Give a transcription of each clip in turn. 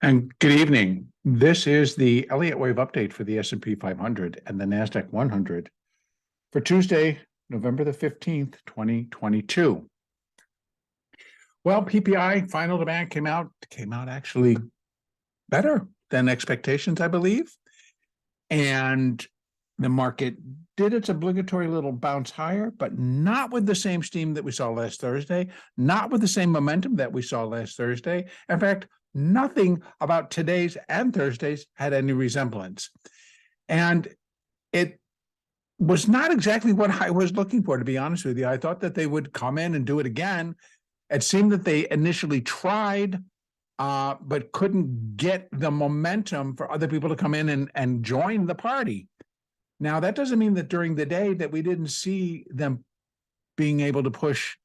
And good evening. This is the Elliott wave update for the S&P 500 and the NASDAQ 100 for Tuesday, November the 15th, 2022. Well, PPI final demand came out actually better than expectations, I believe. And the market did its obligatory little bounce higher, but not with the same steam that we saw last Thursday, not with the same momentum that we saw last Thursday. In fact, nothing about today's and Thursday's had any resemblance. And it was not exactly what I was looking for, to be honest with you. I thought that they would come in and do it again. It seemed that they initially tried, but couldn't get the momentum for other people to come in and join the party. Now, that doesn't mean that during the day that we didn't see them being able to push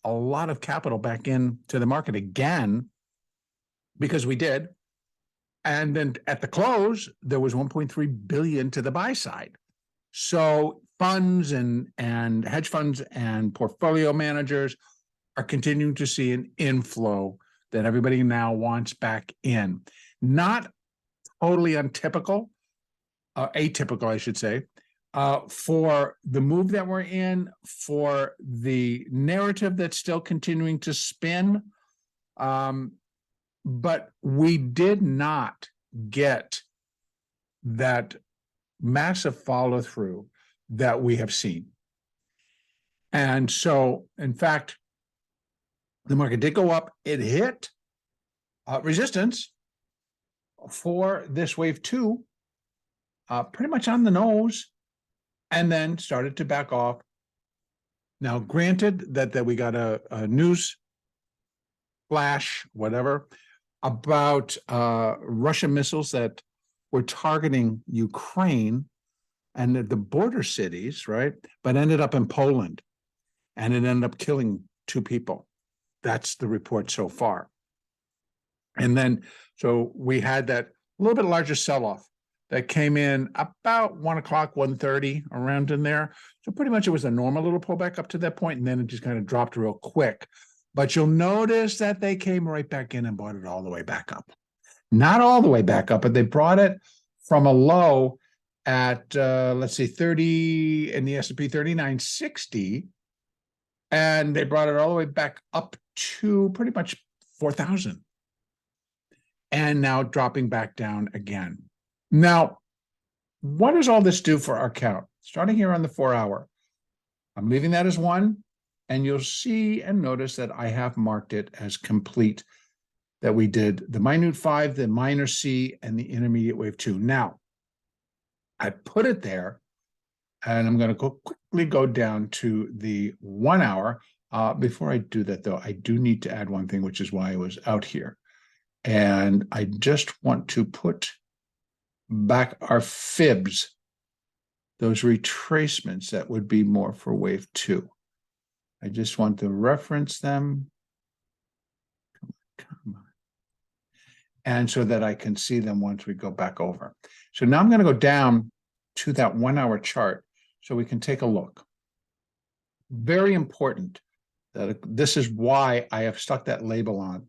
a lot of capital back into the market again, because we did. And then at the close, there was 1.3 billion to the buy side. So funds and hedge funds and portfolio managers are continuing to see an inflow that everybody now wants back in. Not totally atypical, I should say, for the move that we're in, for the narrative that's still continuing to spin. But we did not get that massive follow through that we have seen. And so, in fact, the market did go up. It hit resistance for this wave two, pretty much on the nose, and then started to back off. Now, granted that we got a news flash, whatever, about Russian missiles that were targeting Ukraine and the border cities, right? But ended up in Poland, and it ended up killing 2 people. That's the report so far. And then, so we had that little bit larger sell-off that came in about 1 o'clock, 1:30, around in there. So pretty much it was a normal little pullback up to that point, and then it just kind of dropped real quick. But you'll notice that they came right back in and brought it all the way back up. Not all the way back up, but they brought it from a low at, let's see, 30 in the S&P 3960, and they brought it all the way back up to pretty much 4,000. And now dropping back down again. Now, what does all this do for our count? Starting here on the 4-hour, I'm leaving that as 1. And you'll see and notice that I have marked it as complete, that we did the minute 5, the minor C, and the intermediate wave 2. Now, I put it there, and I'm going to quickly go down to the 1 hour. Before I do that, though, I do need to add one thing, which is why I was out here. And I just want to put back our fibs, those retracements that would be more for wave 2. I just want to reference them. Come on. And so that I can see them once we go back over. So now I'm going to go down to that 1 hour chart so we can take a look. Very important that this is why I have stuck that label on,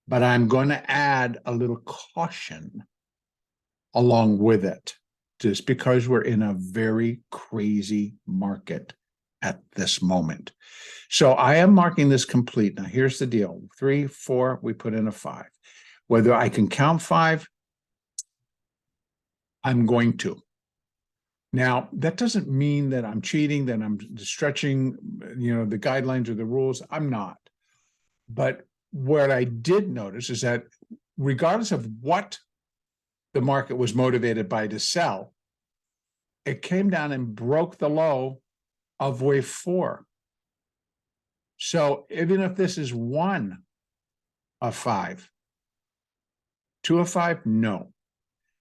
but I'm going to add a little caution along with it, just because we're in a very crazy market at this moment. So I am marking this complete. Now, here's the deal. 3, 4, we put in a 5. Whether I can count 5, I'm going to. Now, that doesn't mean that I'm cheating, that I'm stretching, the guidelines or the rules. I'm not. But what I did notice is that regardless of what the market was motivated by to sell, it came down and broke the low of wave 4. So even if this is 1 of 5, 2 of 5, no.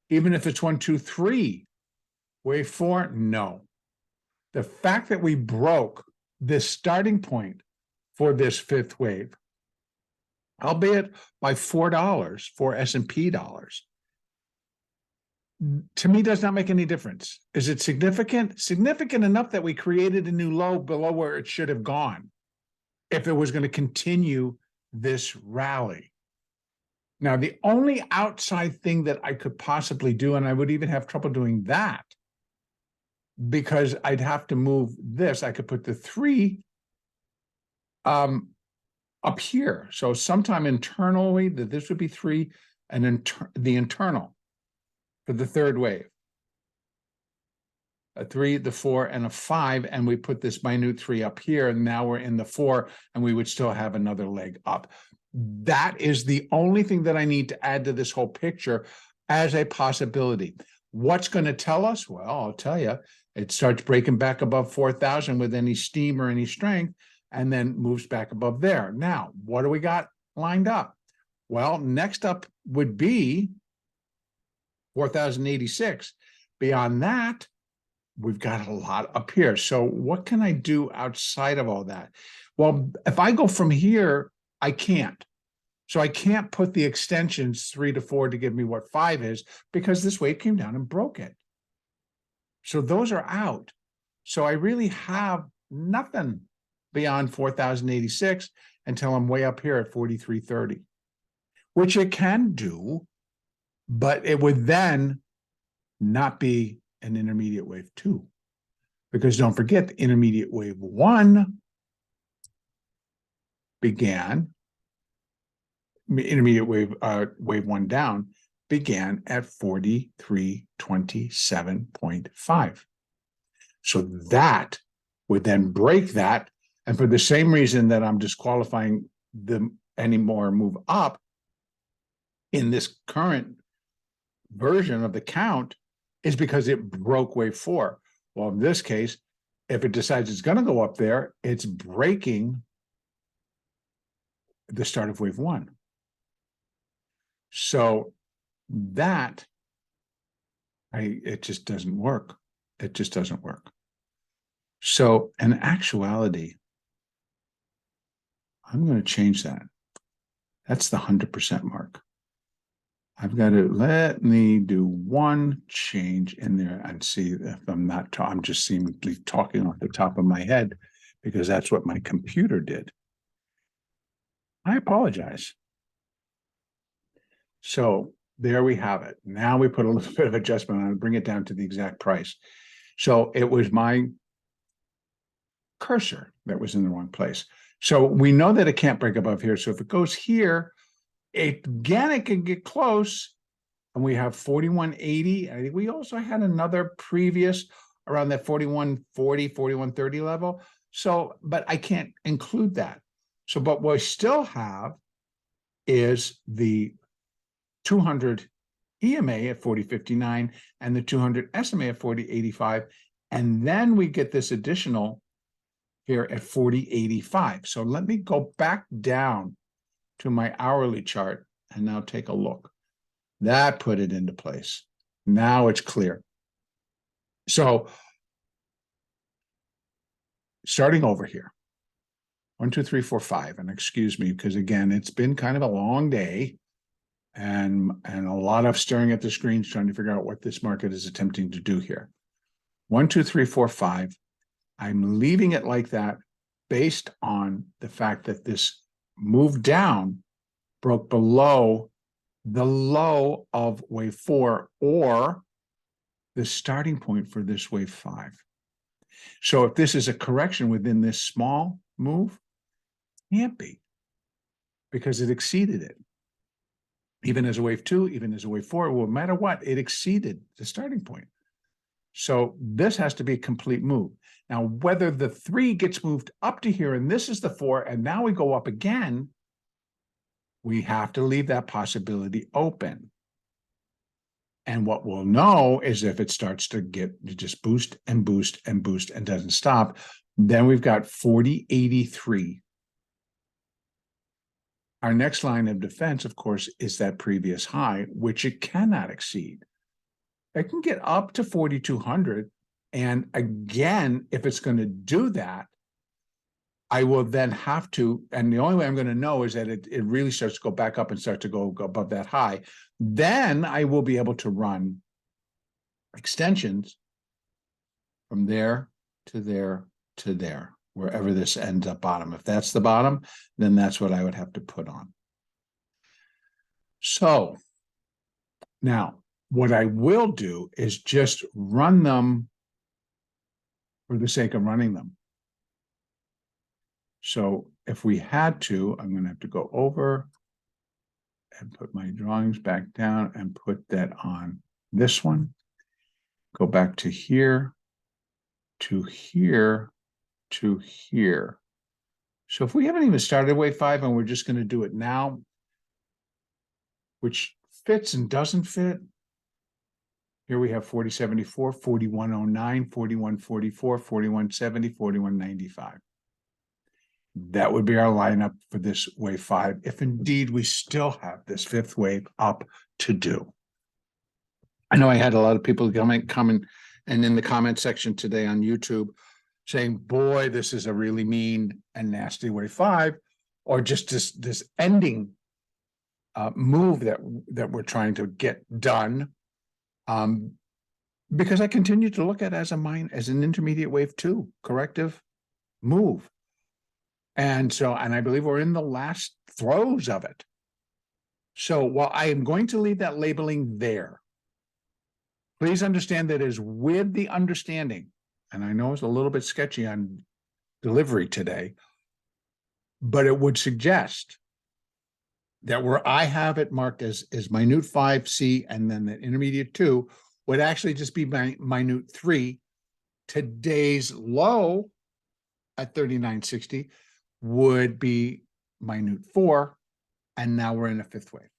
Even if it's 1, 2, 3, wave 4, no. The fact that we broke this starting point for this 5th wave, albeit by $4 for S&P dollars, to me does not make any difference. Is it significant? Significant enough that we created a new low below where it should have gone if it was going to continue this rally. Now, the only outside thing that I could possibly do, and I would even have trouble doing that, because I'd have to move this. I could put the 3 up here. So sometime internally, that this would be 3, and the internal for the third wave. A 3, the 4, and a 5, and we put this minute 3 up here, and now we're in the 4, and we would still have another leg up. That is the only thing that I need to add to this whole picture as a possibility. What's going to tell us? Well, I'll tell you, it starts breaking back above 4,000 with any steam or any strength, and then moves back above there. Now, what do we got lined up? Well, next up would be 4,086. Beyond that, we've got a lot up here. So what can I do outside of all that? Well, if I go from here, I can't. So I can't put the extensions 3 to 4 to give me what 5 is, because this wave came down and broke it. So those are out. So I really have nothing beyond 4,086 until I'm way up here at 43.30, which it can do, but it would then not be an intermediate wave 2, because don't forget, the intermediate wave 1 began, intermediate wave wave 1 down began at 43.27.5. So that would then break that, and for the same reason that I'm disqualifying them anymore move up in this current version of the count, is because it broke wave 4. Well, in this case, if it decides it's going to go up there, it's breaking the start of wave 1. So that, it just doesn't work. It just doesn't work. So in actuality, I'm going to change that. That's the 100% mark. I've got to let me do one change in there and see if I'm not, I'm just seemingly talking off the top of my head, because that's what my computer did. I apologize. So there we have it. Now we put a little bit of adjustment on it, bring it down to the exact price. So it was my cursor that was in the wrong place. So we know that it can't break above here. So if it goes here, it can get close, and we have 41.80. I think we also had another previous around that 41.40, 41.30 level. So, but I can't include that. So, but what we still have is the 200 EMA at 40.59 and the 200 SMA at 40.85. And then we get this additional here at 40.85. So let me go back down to my hourly chart and now take a look. That put it into place. Now it's clear. So starting over here, 1, 2, 3, 4, 5, and excuse me, because again, it's been kind of a long day and a lot of staring at the screens trying to figure out what this market is attempting to do here. 1, 2, 3, 4, 5. I'm leaving it like that based on the fact that this move down broke below the low of wave 4 or the starting point for this wave 5. So if this is a correction within this small move, can't be, because it exceeded it. Even as a wave 2, even as a wave 4, well, no matter what, it exceeded the starting point. So this has to be a complete move. Now, whether the 3 gets moved up to here and this is the 4, and now we go up again, we have to leave that possibility open. And what we'll know is if it starts to just boost and boost and boost and doesn't stop, then we've got 40.83. Our next line of defense, of course, is that previous high, which it cannot exceed. It can get up to 4,200. And again, if it's going to do that, I will then have to, and the only way I'm going to know is that it really starts to go back up and start to go above that high. Then I will be able to run extensions from there to there to there, wherever this ends up bottom. If that's the bottom, then that's what I would have to put on. So now what I will do is just run them for the sake of running them. So if we had to, I'm going to have to go over and put my drawings back down and put that on this one. Go back to here, to here, to here. So if we haven't even started wave 5 and we're just going to do it now, which fits and doesn't fit. Here we have 4074, 4109, 4144, 4170, 4195. That would be our lineup for this wave 5, if indeed we still have this 5th wave up to do. I know I had a lot of people coming and in the comment section today on YouTube saying, boy, this is a really mean and nasty wave 5, or just this ending move that we're trying to get done. Because I continue to look at it as an intermediate wave 2 corrective move. And I believe we're in the last throes of it. So while I am going to leave that labeling there, please understand that is with the understanding, and I know it's a little bit sketchy on delivery today, but it would suggest that where I have it marked as minute 5C and then the intermediate 2 would actually just be minute 3. Today's low at 39.60 would be minute 4, and now we're in a 5th wave.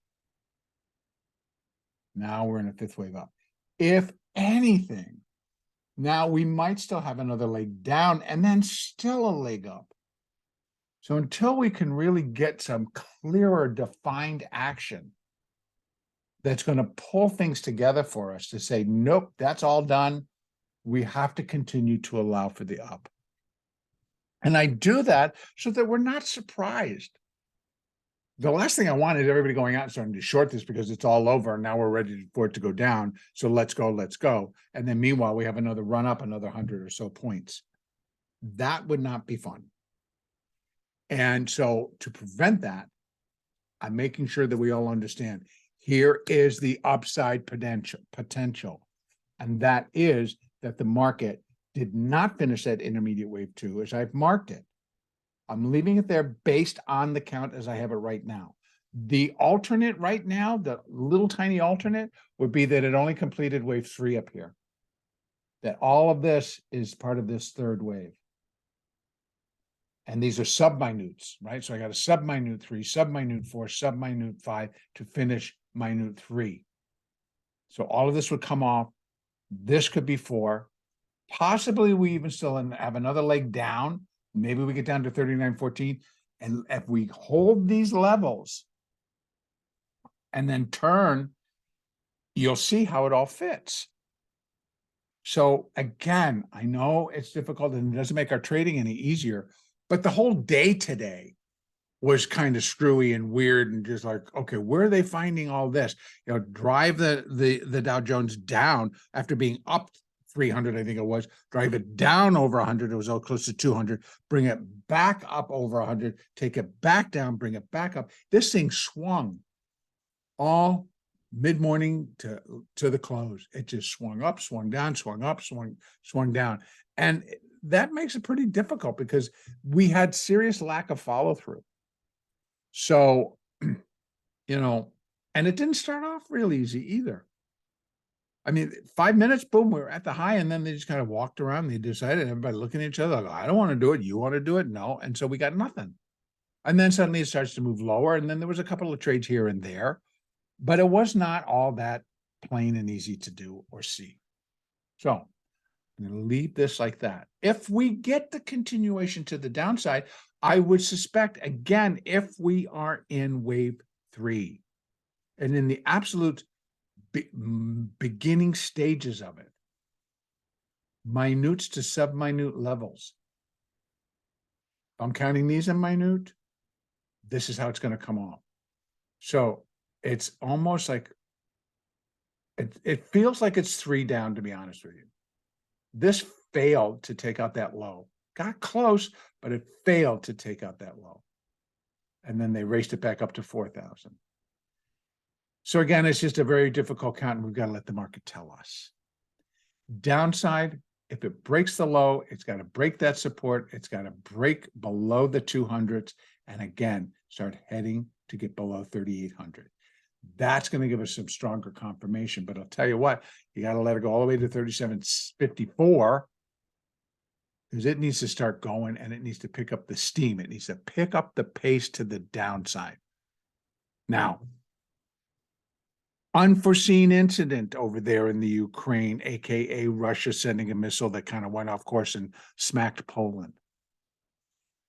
Now we're in a 5th wave up. If anything, now we might still have another leg down and then still a leg up. So until we can really get some clearer defined action that's going to pull things together for us to say, nope, that's all done, we have to continue to allow for the up. And I do that so that we're not surprised. The last thing I want is everybody going out and starting to short this because it's all over and now we're ready for it to go down. So let's go, let's go. And then meanwhile, we have another run up, another 100 or so points. That would not be fun. And so to prevent that, I'm making sure that we all understand here is the upside potential. And that is that the market did not finish that intermediate wave 2 as I've marked it. I'm leaving it there based on the count as I have it right now. The alternate right now, the little tiny alternate, would be that it only completed wave 3 up here. That all of this is part of this 3rd wave. And these are sub-minutes, right? So I got a sub-minute 3, sub-minute 4, sub-minute 5 to finish minute 3. So all of this would come off. This could be 4. Possibly we even still have another leg down. Maybe we get down to 39.14. And if we hold these levels and then turn, you'll see how it all fits. So again, I know it's difficult and it doesn't make our trading any easier, but the whole day today was kind of screwy and weird and just like, okay, where are they finding all this? You know, drive the Dow Jones down after being up 300, I think it was, drive it down over 100, it was all close to 200, bring it back up over 100, take it back down, bring it back up. This thing swung all mid-morning to the close. It just swung up, swung down, swung up, swung down. And that makes it pretty difficult because we had serious lack of follow-through. So, you know, and it didn't start off real easy either. I mean, 5 minutes, boom, we're at the high, and then they just kind of walked around. They decided, everybody looking at each other, like, I don't want to do it. You want to do it? No. And so we got nothing. And then suddenly it starts to move lower. And then there was a couple of trades here and there, but it was not all that plain and easy to do or see. So I'm going to leave this like that. If we get the continuation to the downside, I would suspect, again, if we are in wave 3 and in the absolute beginning stages of it, minutes to sub-minute levels. If I'm counting these in minute, this is how it's going to come off. So it's almost like, it feels like it's 3 down, to be honest with you. This failed to take out that low. Got close, but it failed to take out that low. And then they raced it back up to 4,000. So again, it's just a very difficult count, and we've got to let the market tell us. Downside, if it breaks the low, it's got to break that support. It's got to break below the 200s, and again, start heading to get below 3,800. That's going to give us some stronger confirmation. But I'll tell you what, you got to let it go all the way to 37.54, because it needs to start going, and it needs to pick up the steam. It needs to pick up the pace to the downside. Now, unforeseen incident over there in the Ukraine, aka Russia sending a missile that kind of went off course and smacked Poland.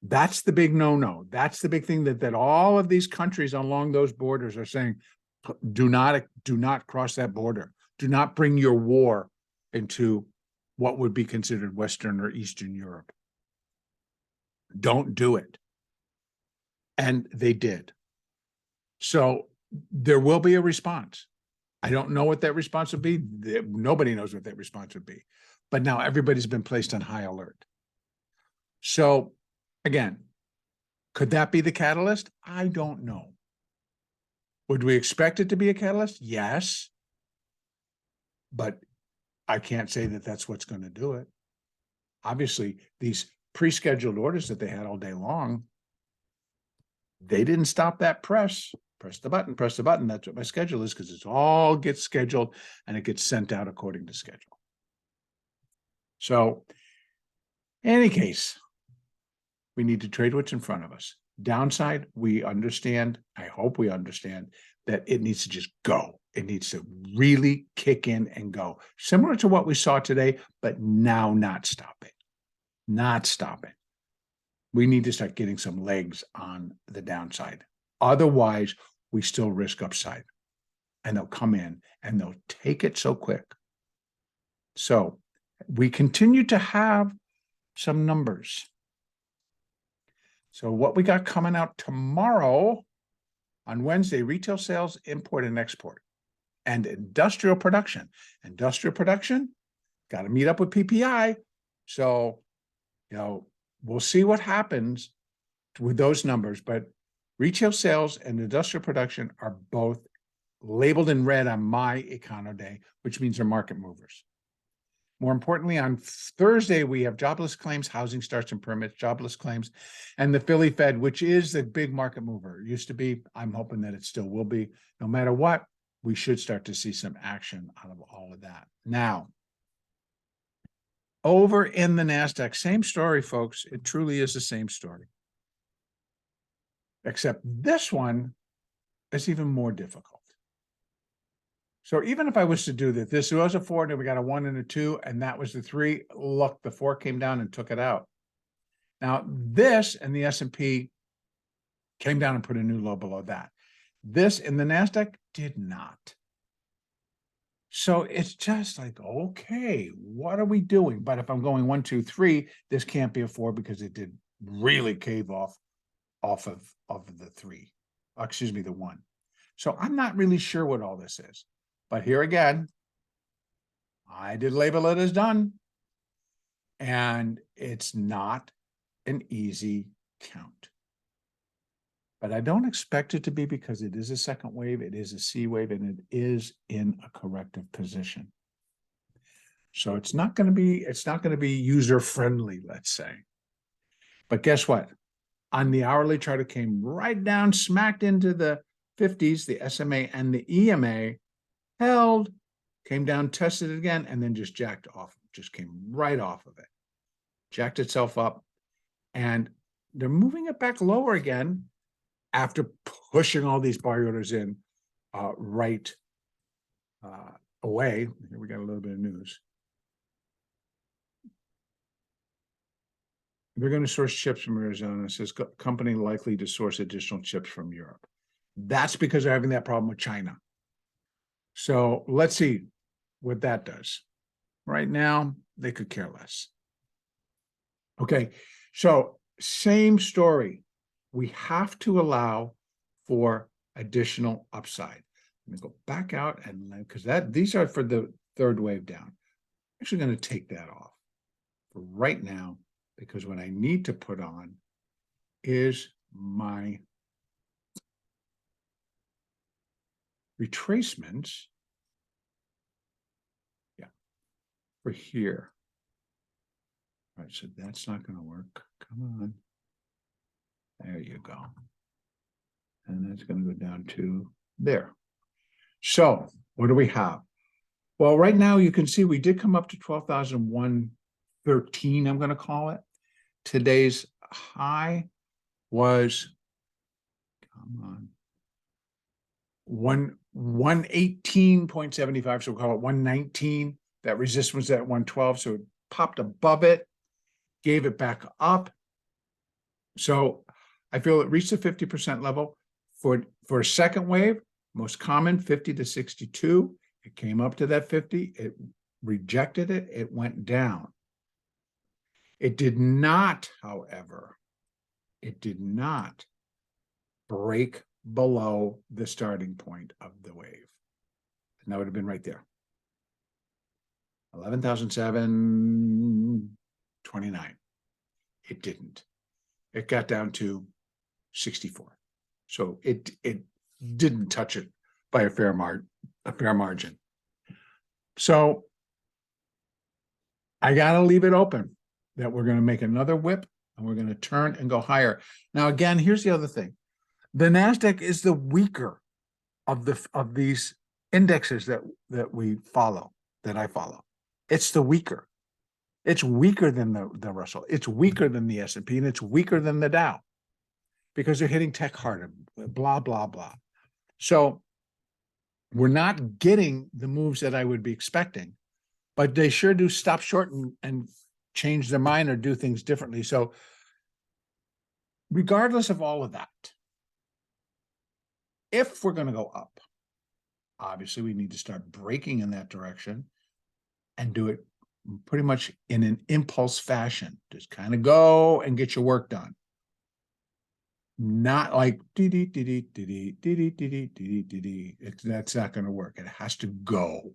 That's the big no-no. That's the big thing that all of these countries along those borders are saying, do not cross that border. Do not bring your war into what would be considered Western or Eastern Europe. Don't do it. And they did. So there will be a response. I don't know what that response would be. Nobody knows what that response would be. But now everybody's been placed on high alert. So again, could that be the catalyst? I don't know. Would we expect it to be a catalyst? Yes. But I can't say that that's what's going to do it. Obviously, these pre-scheduled orders that they had all day long, they didn't stop that press. Press the button, press the button. That's what my schedule is, because it all gets scheduled and it gets sent out according to schedule. So, in any case, we need to trade what's in front of us. Downside, we understand, I hope we understand, that it needs to just go. It needs to really kick in and go. Similar to what we saw today, but now not stopping. Not stopping. We need to start getting some legs on the downside. Otherwise, we still risk upside. And they'll come in and they'll take it so quick. So we continue to have some numbers. So what we got coming out tomorrow on Wednesday, retail sales, import and export, and industrial production. Industrial production, got to meet up with PPI. So, we'll see what happens with those numbers, but retail sales and industrial production are both labeled in red on my Econo Day, which means they're market movers. More importantly, on Thursday, we have jobless claims, housing starts and permits, jobless claims, and the Philly Fed, which is the big market mover. It used to be. I'm hoping that it still will be. No matter what, we should start to see some action out of all of that. Now, over in the NASDAQ, same story, folks. It truly is the same story. Except this one is even more difficult. So even if I was to do this was a 4, and we got a 1 and a 2, and that was the 3. Look, the 4 came down and took it out. Now, this and the S&P came down and put a new low below that. This in the NASDAQ did not. So it's just like, okay, what are we doing? But if I'm going 1, 2, 3, this can't be a 4 because it did really cave off of the 3. Excuse me, the 1. So I'm not really sure what all this is. But here again, I did label it as done. And it's not an easy count. But I don't expect it to be, because it is a second wave, it is a C wave, and it is in a corrective position. So it's not going to be user friendly, let's say. But guess what? On the hourly chart, it came right down, smacked into the 50s, the SMA and the EMA, held, came down, tested it again, and then just jacked off, just came right off of it. Jacked itself up, and they're moving it back lower again after pushing all these buy orders in right away. Here we got a little bit of news. They're going to source chips from Arizona. It says company likely to source additional chips from Europe. That's because they're having that problem with China. So let's see what that does. Right now, they could care less. Okay, so same story. We have to allow for additional upside. I'm going to go back out, and because these are for the third wave down. I'm actually going to take that off for right now, because what I need to put on is my retracements. Yeah, for here. All right, so that's not going to work. Come on. There you go. And that's going to go down to there. So what do we have? Well, right now you can see we did come up to 12,113, I'm going to call it. Today's high was, come on, 118.75, so we'll call it 119. That resistance was at 112, so it popped above it, gave it back up. So I feel it reached the 50% level. For a second wave, most common 50 to 62. It came up to that 50. It rejected it. It went down. It did not, however, it did not break below the starting point of the wave. And that would have been right there. 11,729. It didn't. It got down to 64. So it didn't touch it by a fair margin. So I got to leave it open that we're going to make another whip and we're going to turn and go higher. Now, again, here's the other thing. The NASDAQ is the weaker of these indexes that we follow, that I follow. It's the weaker. It's weaker than the Russell. It's weaker than the S&P, and it's weaker than the Dow because they're hitting tech harder, blah, blah, blah. So we're not getting the moves that I would be expecting, but they sure do stop short and change their mind or do things differently. So regardless of all of that, if we're going to go up, obviously we need to start breaking in that direction and do it pretty much in an impulse fashion. Just kind of go and get your work done. Not like that's not going to work. It has to go.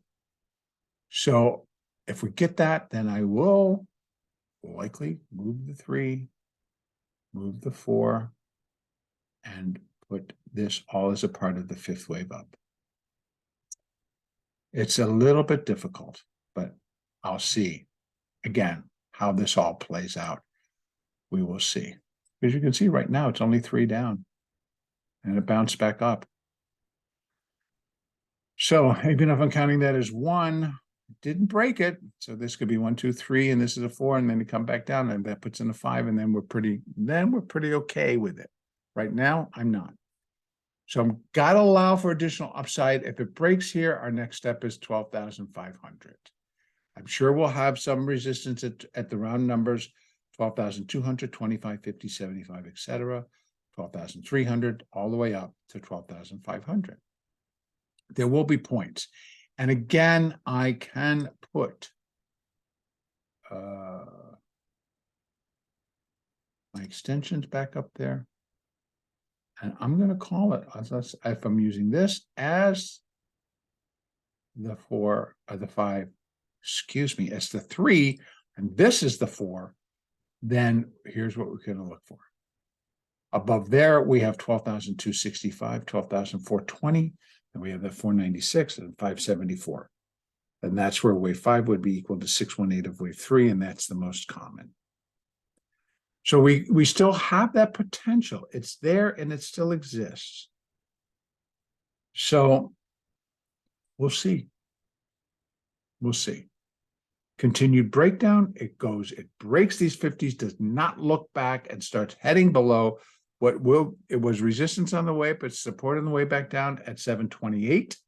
So if we get that, then I will likely move the 3, move the 4, and put this all as a part of the 5th wave up. It's a little bit difficult, but I'll see again how this all plays out. We will see. As you can see right now, it's only 3 down and it bounced back up. So even if I'm counting that as 1, it didn't break it. So this could be 1, 2, 3, and this is a 4, and then it come back down, and that puts in a 5, and then we're pretty okay with it. Right now, I'm not. So I'm got to allow for additional upside. If it breaks here, our next step is 12,500. I'm sure we'll have some resistance at the round numbers, 12,200, 25, 50, 75, etc. 12,300, all the way up to 12,500. There will be points. And again, I can put my extensions back up there. And I'm going to call it, if I'm using this as the 4 or the 5, excuse me, as the 3, and this is the 4, then here's what we're going to look for. Above there, we have 12,265, 12,420, and we have the 496 and 574. And that's where wave 5 would be equal to 618 of wave 3, and that's the most common. So we still have that potential. It's there and it still exists. So we'll see. We'll see. Continued breakdown. It breaks these 50s, does not look back and starts heading below it was resistance on the way, but support on the way back down at 728.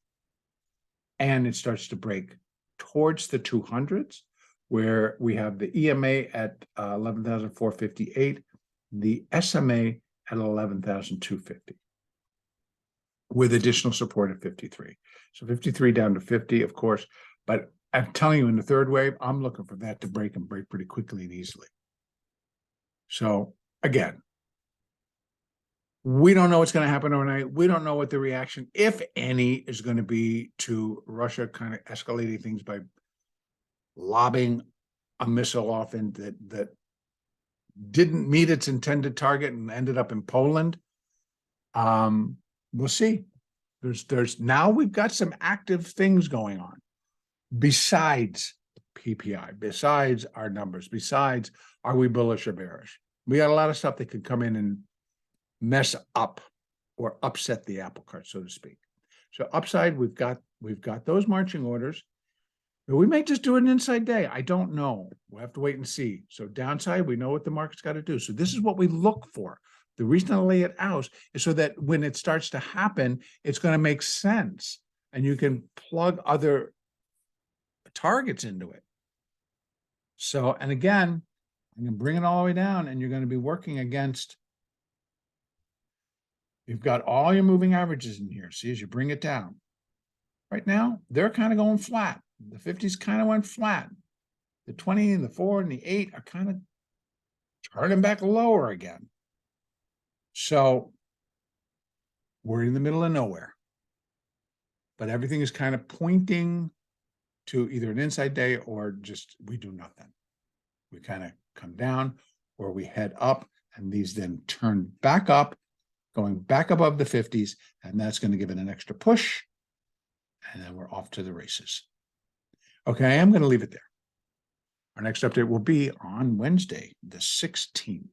And it starts to break towards the 200s, where we have the EMA at 11,458, the SMA at 11,250, with additional support at 53. So 53 down to 50, of course. But I'm telling you, in the 3rd wave, I'm looking for that to break and break pretty quickly and easily. So again, we don't know what's going to happen overnight. We don't know what the reaction, if any, is going to be to Russia kind of escalating things by lobbing a missile off that didn't meet its intended target and ended up in Poland. We'll see. There's now we've got some active things going on besides PPI, besides our numbers, besides are we bullish or bearish? We got a lot of stuff that could come in and mess up or upset the apple cart, so to speak. So upside, we've got those marching orders. But we may just do an inside day. I don't know. We'll have to wait and see. So downside, we know what the market's got to do. So this is what we look for. The reason I lay it out is so that when it starts to happen, it's going to make sense. And you can plug other targets into it. So, and again, I'm going to bring it all the way down, and you're going to be working against, you've got all your moving averages in here. See, as you bring it down. Right now, they're kind of going flat. The 50s kind of went flat. The 20 and the 4 and the 8 are kind of turning back lower again. So we're in the middle of nowhere. But everything is kind of pointing to either an inside day or just we do nothing. We kind of come down or we head up, and these then turn back up, going back above the 50s, and that's going to give it an extra push. And then we're off to the races. Okay, I'm going to leave it there. Our next update will be on Wednesday, the 16th.